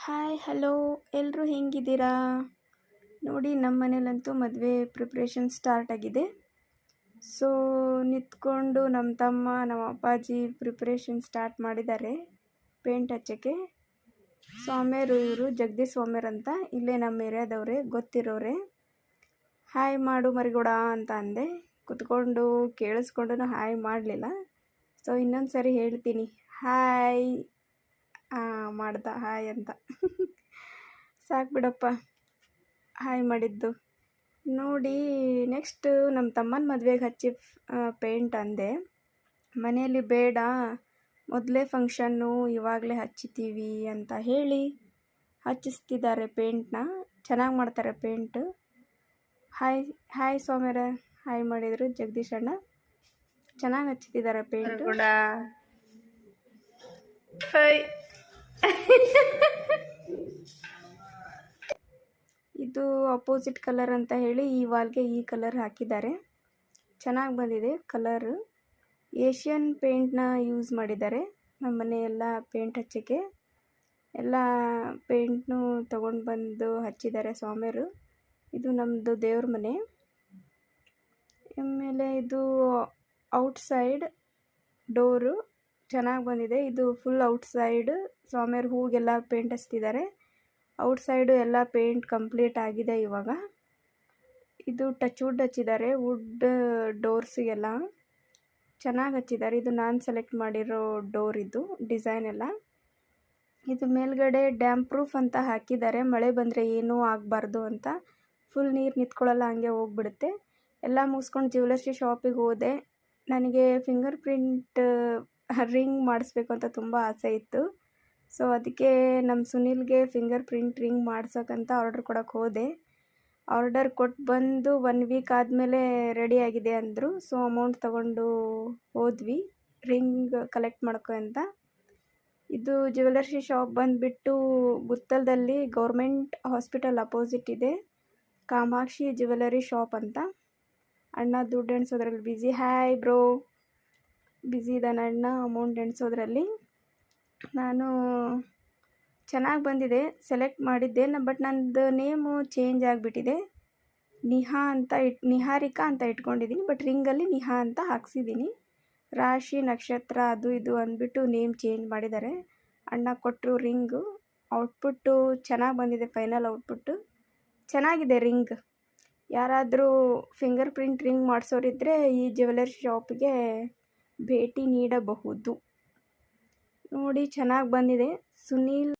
Hi hello ಎಲ್ಲರೂ ಹೆಂಗಿದ್ದೀರಾ? ನೋಡಿ ನಮ್ಮ ಮನೇಲಂತೂ ಮದುವೆ ಪ್ರಿಪ್ರೇಷನ್ ಸ್ಟಾರ್ಟ್ ಆಗಿದೆ. ಸೊ ನಿಂತ್ಕೊಂಡು ನಮ್ಮ ತಮ್ಮ ನಮ್ಮ ಅಪ್ಪಾಜಿ ಪ್ರಿಪ್ರೇಷನ್ ಸ್ಟಾರ್ಟ್ ಮಾಡಿದ್ದಾರೆ ಪೇಂಟ್ ಹಚ್ಚೋಕ್ಕೆ. ಸ್ವಾಮಿಯರು ಇವರು ಜಗದೀಶ್ ಸ್ವಾಮಿಯರ್ ಅಂತ, ಇಲ್ಲೇ ನಮ್ಮ ಏರಿಯಾದವ್ರೆ, ಗೊತ್ತಿರೋರೆ. ಹಾಯ್ ಮಾಡು ಮರಿಗೌಡ ಅಂತ ಅಂದೆ, ಕುತ್ಕೊಂಡು ಕೇಳಿಸ್ಕೊಂಡು ಹಾಯ್ ಮಾಡಲಿಲ್ಲ. ಸೊ ಇನ್ನೊಂದು ಸರಿ ಹೇಳ್ತೀನಿ, ಹಾಯ್ ಮಾಡ್ದ ಹಾಯ್ ಅಂತ. ಸಾಕು ಬಿಡಪ್ಪ ಹಾಯ್ ಮಾಡಿದ್ದು. ನೋಡಿ ನೆಕ್ಸ್ಟ್ ನಮ್ಮ ತಮ್ಮನ ಮದುವೆಗೆ ಹಚ್ಚಿ ಪೇಂಟ್ ಅಂದೆ. ಮನೆಯಲ್ಲಿ ಬೇಡ, ಮೊದಲೇ ಫಂಕ್ಷನ್ನು, ಇವಾಗಲೇ ಹಚ್ಚಿತೀವಿ ಅಂತ ಹೇಳಿ ಹಚ್ಚಿಸ್ತಿದ್ದಾರೆ ಪೇಂಟ್ನ. ಚೆನ್ನಾಗಿ ಮಾಡ್ತಾರೆ ಪೇಂಟ್. ಹಾಯ್ ಹಾಯ್ ಸ್ವಾಮಿಯರ ಹಾಯ್ ಮಾಡಿದರು ಜಗದೀಶ್ ಅಣ್ಣ. ಚೆನ್ನಾಗಿ ಹಚ್ಚಿತಿದ್ದಾರೆ ಪೇಂಟ್ ಕೂಡ. ಇದು ಅಪೋಸಿಟ್ ಕಲರ್ ಅಂತ ಹೇಳಿ ಈ ವಾಲ್ಗೆ ಈ ಕಲರ್ ಹಾಕಿದ್ದಾರೆ. ಚೆನ್ನಾಗಿ ಬಂದಿದೆ ಕಲರ್. ಏಷ್ಯನ್ ಪೇಂಟ್ನ ಯೂಸ್ ಮಾಡಿದ್ದಾರೆ ನಮ್ಮ ಮನೆ ಎಲ್ಲ ಪೇಂಟ್ ಹಚ್ಚೋಕ್ಕೆ. ಎಲ್ಲ ಪೇಂಟ್ನು ತೊಗೊಂಡು ಬಂದು ಹಚ್ಚಿದ್ದಾರೆ ಸ್ವಾಮಿಯರು. ಇದು ನಮ್ಮದು ದೇವ್ರ ಮನೆ. ಆಮೇಲೆ ಇದು ಔಟ್ಸೈಡ್ ಡೋರು ಚೆನ್ನಾಗಿ ಬಂದಿದೆ. ಇದು ಫುಲ್ ಔಟ್ಸೈಡ್ ಸ್ವಾಮಿಯರು ಹೂಗೆಲ್ಲ ಪೇಂಟ್ ಹಚ್ತಿದ್ದಾರೆ. ಔಟ್ಸೈಡು ಎಲ್ಲ ಪೇಂಟ್ ಕಂಪ್ಲೀಟ್ ಆಗಿದೆ ಇವಾಗ. ಇದು ಟಚ್ ವುಡ್ ಹಚ್ಚಿದ್ದಾರೆ, ವುಡ್ ಡೋರ್ಸಿಗೆಲ್ಲ ಚೆನ್ನಾಗಿ ಹಚ್ಚಿದ್ದಾರೆ. ಇದು ನಾನು ಸೆಲೆಕ್ಟ್ ಮಾಡಿರೋ ಡೋರ್, ಇದು ಡಿಸೈನ್ ಎಲ್ಲ. ಇದು ಮೇಲ್ಗಡೆ ಡ್ಯಾಮ್ ಪ್ರೂಫ್ ಅಂತ ಹಾಕಿದ್ದಾರೆ, ಮಳೆ ಬಂದರೆ ಏನೂ ಆಗಬಾರ್ದು ಅಂತ. ಫುಲ್ ನೀರು ನಿಂತ್ಕೊಳ್ಳಲ್ಲ, ಹಂಗೆ ಹೋಗ್ಬಿಡುತ್ತೆ. ಎಲ್ಲ ಮುಗಿಸ್ಕೊಂಡು ಜ್ಯುವೆಲರ್ಸಿ ಶಾಪಿಗೆ ಹೋದೆ. ನನಗೆ ಫಿಂಗರ್ ಪ್ರಿಂಟ್ ರಿಂಗ್ ಮಾಡಿಸ್ಬೇಕು ಅಂತ ತುಂಬ ಆಸೆ ಇತ್ತು. ಸೊ ಅದಕ್ಕೆ ನಮ್ಮ ಸುನೀಲ್ಗೆ ಫಿಂಗರ್ ಪ್ರಿಂಟ್ ರಿಂಗ್ ಮಾಡ್ಸೋಕ್ಕಂತ ಆರ್ಡ್ರ್ ಕೊಡೋಕ್ಕೆ ಹೋದೆ. ಆರ್ಡರ್ ಕೊಟ್ಟು ಬಂದು 1 ವೀಕ್ ಆದಮೇಲೆ ರೆಡಿ ಆಗಿದೆ ಅಂದರು. ಸೊ ಅಮೌಂಟ್ ತಗೊಂಡು ಹೋದ್ವಿ ರಿಂಗ್ ಕಲೆಕ್ಟ್ ಮಾಡ್ಕೊ ಅಂತ. ಇದು ಜ್ಯುವೆಲರ್ಸಿ ಶಾಪ್ ಬಂದುಬಿಟ್ಟು ಗುತ್ತಲದಲ್ಲಿ ಗೌರ್ಮೆಂಟ್ ಹಾಸ್ಪಿಟಲ್ ಅಪೋಸಿಟ್ ಇದೆ, ಕಾಮಾಕ್ಷಿ ಜ್ಯುವೆಲರಿ ಶಾಪ್ ಅಂತ. ಅಣ್ಣ ದುಡ್ಡು ಎಣಿಸೋದ್ರಲ್ಲಿ ಬ್ಯುಸಿ. ಹಾಯ್ ಬ್ರೋ, ಬ್ಯುಸಿ ಇದ್ದಾನೆ ಅಣ್ಣ ಅಮೌಂಟ್ ಎಣಿಸೋದ್ರಲ್ಲಿ. ನಾನು ಚೆನ್ನಾಗಿ ಬಂದಿದೆ, ಸೆಲೆಕ್ಟ್ ಮಾಡಿದ್ದೆ. ಬಟ್ ನನ್ನದು ನೇಮು ಚೇಂಜ್ ಆಗಿಬಿಟ್ಟಿದೆ. ನಿಹಾರಿಕಾ ಅಂತ ಇಟ್ಕೊಂಡಿದ್ದೀನಿ, ಬಟ್ ರಿಂಗಲ್ಲಿ ನಿಹಾ ಅಂತ ಹಾಕ್ಸಿದ್ದೀನಿ. ರಾಶಿ ನಕ್ಷತ್ರ ಅದು ಇದು ಅಂದ್ಬಿಟ್ಟು ನೇಮ್ ಚೇಂಜ್ ಮಾಡಿದ್ದಾರೆ. ಅಣ್ಣ ಕೊಟ್ಟರು ರಿಂಗು. ಔಟ್ಪುಟ್ಟು ಚೆನ್ನಾಗಿ ಬಂದಿದೆ, ಫೈನಲ್ ಔಟ್ಪುಟ್ಟು ಚೆನ್ನಾಗಿದೆ ರಿಂಗ್. ಯಾರಾದರೂ ಫಿಂಗರ್ ಪ್ರಿಂಟ್ ರಿಂಗ್ ಮಾಡಿಸೋರಿದ್ದರೆ ಈ ಜ್ಯುವೆಲರಿ ಶಾಪ್ಗೆ ಭೇಟಿ ನೀಡಬಹುದು. ನೋಡಿ ಚೆನ್ನಾಗಿ ಬಂದಿದೆ. ಸುನೀಲ್